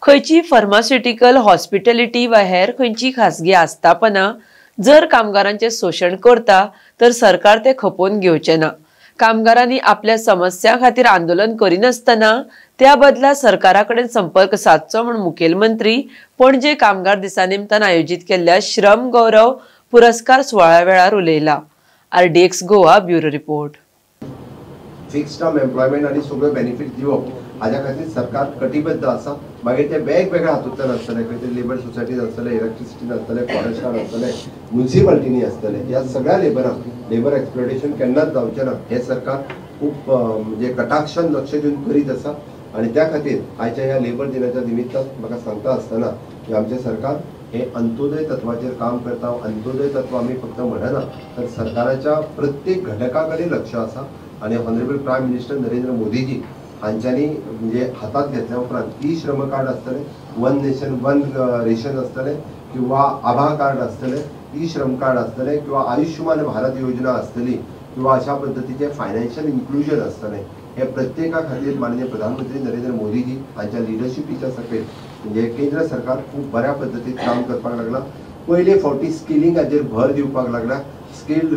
खंयची pharmaceutical, hospitality वा हेर खंयची खासगी आस्थापना जर कामगारांचे शोषण करता तर सरकार ते खपोवन घेवचे ना। कामगारांनी आपल्या समस्या खातीर आंदोलन करिनासतना त्या बदला सरकारा कडेन संपर्क साधचो म्हूण मुखेलमंत्री पणजे कामगार दिसा निमतान आयोजित केल्ल्या श्रम गौरव पुरस्कार सुवाळ्या वेळार उलयला। RDX Goa bureau report. Fixed term employment आणि सगळे बेनिफिट दिवप हाज्या खातीर सरकार कटिबद्ध आसा। मागीर ते वेगवेगळ्या हातूंतल्यान आसतले, खंय ते लेबर सोसायटीज आसतले, इलेक्ट्रिसिटीन आसतले, फॉरेस्टान आसतले, म्युनिसिपालिटीनी आसतले, ह्या सगळ्या लेबरांक लेबर एक्सप्लॉयटेशन केन्नाच जावचें ना हे सरकार खूब म्हणजे कटाक्षान लक्ष दिवन करीत आसा। आणि त्या खातीर आयच्या ह्या लेबर दिनाच्या निमित्तान म्हाका सांगता आसतना की आमचें सरकार हे अंत्योदय तत्वाचेर काम करता। अंत्योदय तत्व आमी फक्त म्हणना तर सरकाराच्या प्रत्येक घटका कडेन लक्ष आसा। आणि honourable prime minister Narendra Modi ji हांच्यांनी म्हणजे हातात घेतल्या उपरांत ई श्रम कार्ड आसतले, वन नेशन वन रेशन आसतले, किंवा आभा कार्ड आसतले, ई श्रम कार्ड आसतले, किंवा आयुष्यमान भारत योजना आसतली, किंवा अशा पद्धतीचे फायनान्शियल इन्क्लुजन आसतले, हे प्रत्येका खातीर माननीय प्रधानमंत्री नरेंद्र मोदीजी हांच्या लिडरशिपीच्या सकयल म्हणजे केंद्र सरकार खूब बऱ्या पद्धतीन काम करपाक लागला। पयले फावटी स्किलिंगाचेर भर दिवपाक लागला। स्किल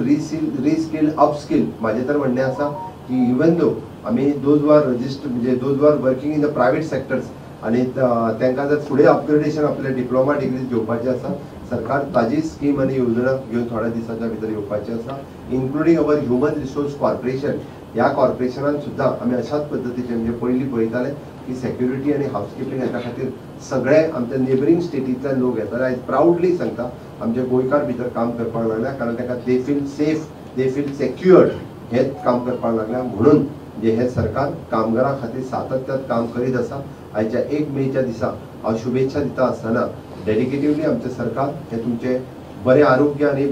रिस्किल अपस्किल म्हाजें तर म्हणणें आसा की इवन दो आमी दोज वर रजिस्टर म्हणजे those were working in the private sectors आणि तांकां जर फुडें अपग्रेडेशन आपले डिप्लोमा डिग्रीज घेवपाचे आसा, सरकार ताजी स्कीम आनी योजना घेवन थोड्या दिसांच्या भितर येवपाचें आसा। Including our human resource corporation, ह्या कॉर्पोरेशनान सुद्दां आमी अशाच पद्धतीचे म्हणजे पयलीं पळयताले की सेक्युरिटी आणि हाऊसकीपिंग हाच्या खातीर सगळे आमच्या नेबरिंग स्टेटींतल्यान लोक येताले। आयज प्राउडली सांगता आमचे गोंयकार भितर काम करपाक लागल्या, कारण ताका they feel safe, they feel secured हेच काम करपाक लागल्या। म्हणून म्हणजे हे सरकार कामगारां खातीर सातत्यात काम करीत आसा। आयच्या 1 मेच्या दिसा हांव शुभेच्छा दिता आसतना डेडिकेटिवली आमचें सरकार हे तुमचे बरे आरोग्य आणि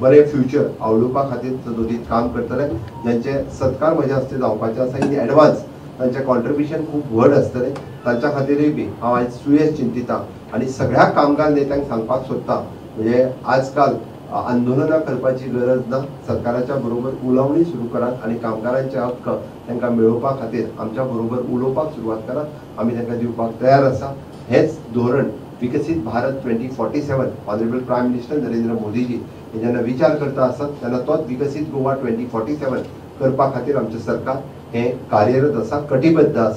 बरे फ्युचर आवडोवपा खातीर सदोदीत काम करतले, ज्यांचे सत्कार म्हज्या हस्ते जावपाचे आसा इन एडवान्स। तांचें कॉन्ट्रिब्युशन खूब व्हड आसतलें, तांच्या खातीरय बी हांव आयज सुयेज चिंतिता आणि सगळ्या कामगार नेत्यांक सांगपाक सोदता म्हणजे आजकाल आंदोलनां करपाची गरज ना। सरकाराच्या बरोबर उलोवणी सुरू करात आणि कामगारांचे हक्क तांकां मेळोवपा खातीर आमच्या बरोबर उलोवपाक सुरवात करात। आमी तांकां दिवपाक तयार आसा। हेच धोरण विकसित Bharat 2047 honourable prime minister Narendra Modiji हे जेन्ना विचार करता आसत तेन्ना तोच विकसित गोवा 2047 करपा खातीर आमचें सरकार हे कार्यरत आसा, कटिबद्ध आसा।